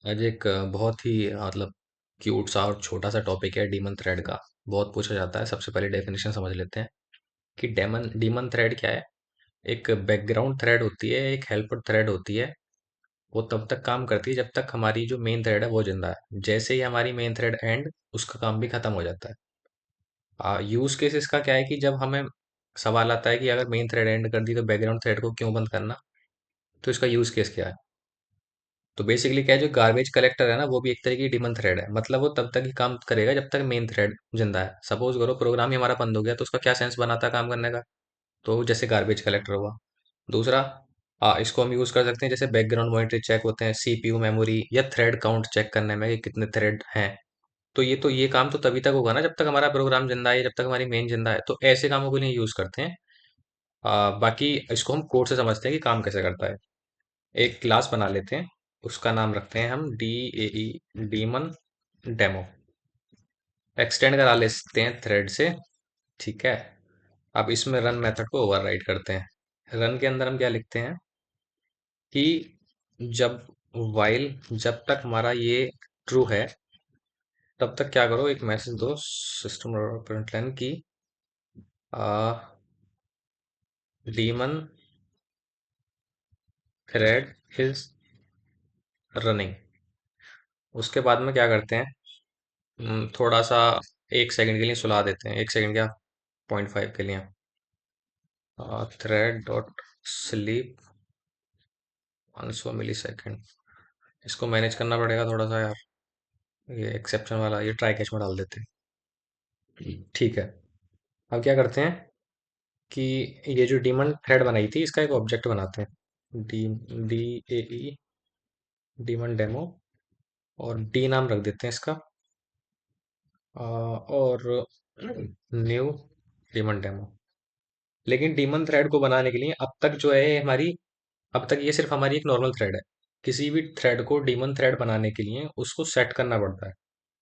आज एक बहुत ही मतलब क्यूट सा और छोटा सा टॉपिक है डीमन थ्रेड का। बहुत पूछा जाता है। सबसे पहले डेफिनेशन समझ लेते हैं कि डेमन डीमन थ्रेड क्या है। एक बैकग्राउंड थ्रेड होती है, एक हेल्पर थ्रेड होती है। वो तब तक काम करती है जब तक हमारी जो मेन थ्रेड है वो जिंदा है। जैसे ही हमारी मेन थ्रेड एंड, उसका काम भी खत्म हो जाता है। यूज केस इसका क्या है कि जब हमें सवाल आता है कि अगर मेन थ्रेड एंड कर दी तो बैकग्राउंड थ्रेड को क्यों बंद करना, तो इसका यूज केस क्या है। तो बेसिकली क्या है, जो गार्बेज कलेक्टर है ना, वो भी एक तरह की डिमन थ्रेड है। मतलब वो तब तक ही काम करेगा जब तक मेन थ्रेड जिंदा है। सपोज करो प्रोग्राम ही हमारा बंद हो गया, तो उसका क्या सेंस बनाता है काम करने का। तो जैसे गार्बेज कलेक्टर हुआ। दूसरा, इसको हम यूज कर सकते हैं जैसे बैकग्राउंड मॉनिटरी चेक होते हैं, सीपीयू मेमोरी या थ्रेड काउंट चेक करने में कि कितने थ्रेड हैं। तो ये काम तो तभी तक होगा ना जब तक हमारा प्रोग्राम जिंदा है, जब तक हमारी मेन जिंदा है। तो ऐसे कामों के लिए यूज करते हैं। बाकी इसको हम कोड से समझते हैं कि काम कैसे करता है। एक क्लास बना लेते हैं, उसका नाम रखते हैं हम D A E, demon demo. Extend करा लेते हैं थ्रेड से। ठीक है। अब इसमें रन मेथड को ओवरराइड करते हैं। रन के अंदर हम क्या लिखते हैं कि जब जब तक हमारा ये ट्रू है, तब तक क्या करो, एक मैसेज दो सिस्टम प्रिंटलन की डीमन थ्रेड इज रनिंग। उसके बाद में क्या करते हैं, थोड़ा सा 1 सेकंड के लिए सुला देते हैं। 1 सेकंड क्या, 0.5 के लिए। थ्रेड डॉट स्लीप 100 मिली सेकेंड। इसको मैनेज करना पड़ेगा थोड़ा सा यार। ये एक्सेप्शन वाला, ये ट्राई कैच में डाल देते हैं। ठीक है। अब क्या करते हैं कि ये जो डीमन थ्रेड बनाई थी, इसका एक ऑब्जेक्ट बनाते हैं। D D A E, demon demo. और डी नाम रख देते हैं इसका। और न्यू डीमन डेमो। लेकिन डीमन थ्रेड को बनाने के लिए अब तक जो है हमारी, अब तक ये सिर्फ हमारी एक नॉर्मल थ्रेड है। किसी भी थ्रेड को डीमन थ्रेड बनाने के लिए उसको सेट करना पड़ता है।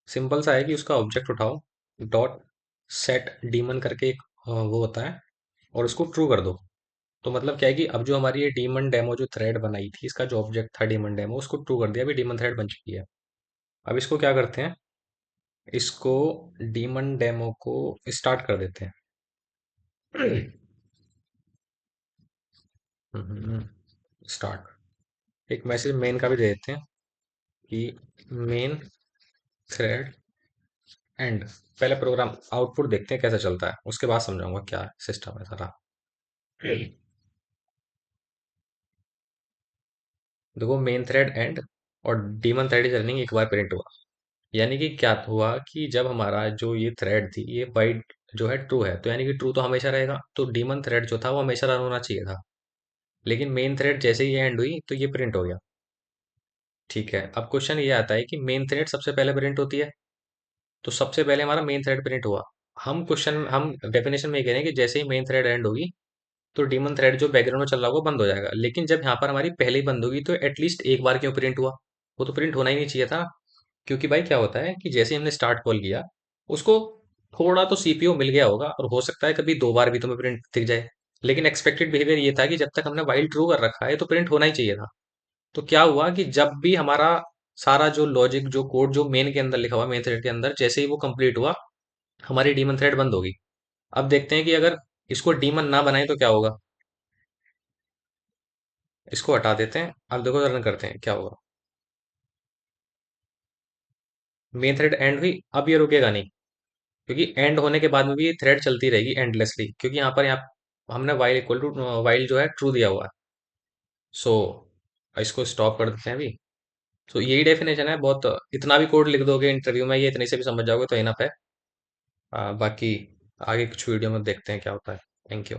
सिंपल सा है कि उसका ऑब्जेक्ट उठाओ, डॉट सेट डीमन करके एक वो होता है, और उसको ट्रू कर दो। तो मतलब क्या है कि अब जो हमारी ये डीमन डेमो जो थ्रेड बनाई थी, इसका जो ऑब्जेक्ट था डीमन डेमो, उसको ट्रू कर दिया, अभी डीमन थ्रेड बन चुकी है। अब इसको क्या करते हैं, इसको डीमन डेमो को स्टार्ट कर देते हैं। स्टार्ट। एक मैसेज मेन का भी दे देते हैं कि मेन थ्रेड एंड। पहले प्रोग्राम आउटपुट देखते हैं कैसे चलता है, उसके बाद समझाऊंगा क्या सिस्टम है सारा। देखो, मेन थ्रेड एंड और डीमन थ्रेड इज रनिंग एक बार प्रिंट हुआ। यानी कि क्या हुआ कि जब हमारा जो ये थ्रेड थी, ये वाइट जो है ट्रू है, तो यानी कि ट्रू तो हमेशा रहेगा, तो डीमन थ्रेड जो था वो हमेशा रन होना चाहिए था। लेकिन मेन थ्रेड जैसे ही एंड हुई तो ये प्रिंट हो गया। ठीक है। अब क्वेश्चन ये आता है कि मेन थ्रेड सबसे पहले प्रिंट होती है, तो सबसे पहले हमारा मेन थ्रेड प्रिंट हुआ। हम डेफिनेशन में ये कह रहे हैं कि जैसे ही मेन थ्रेड एंड होगी, तो डीमन थ्रेड जो बैकग्राउंड में चल रहा होगा बंद हो जाएगा। लेकिन जब यहाँ पर हमारी पहले ही बंद होगी, तो एटलीस्ट एक बार क्यों प्रिंट हुआ। वो तो प्रिंट होना ही नहीं चाहिए था। क्योंकि भाई क्या होता है कि जैसे ही हमने स्टार्ट कॉल किया, उसको थोड़ा तो सीपीयू मिल गया होगा, और हो सकता है कभी 2 बार भी तुम्हें प्रिंट दिख जाए। लेकिन एक्सपेक्टेड बिहेवियर ये था कि जब तक हमने वाइल ट्रू कर रखा है तो प्रिंट होना ही चाहिए था। तो क्या हुआ कि जब भी हमारा सारा जो लॉजिक, जो कोड जो मेन के अंदर लिखा हुआ, मेन थ्रेड के अंदर, जैसे ही वो कंप्लीट हुआ, हमारी डीमन थ्रेड बंद होगी। अब देखते हैं कि अगर इसको डीमन ना बनाए तो क्या होगा। इसको हटा देते हैं। अब देखो, रन करते हैं क्या होगा। मेन थ्रेड एंड हुई, अब ये रुकेगा नहीं, क्योंकि एंड होने के बाद में भी ये थ्रेड चलती रहेगी एंडलेसली, क्योंकि यहाँ हमने वाइल इक्वल टू वाइल जो है ट्रू दिया हुआ है। सो इसको स्टॉप कर देते हैं अभी। सो यही डेफिनेशन है। बहुत इतना भी कोड लिख दोगे इंटरव्यू में, ये इतने से भी समझ जाओगे तो इनफ है। बाकी आगे कुछ वीडियो में देखते हैं क्या होता है। Thank you.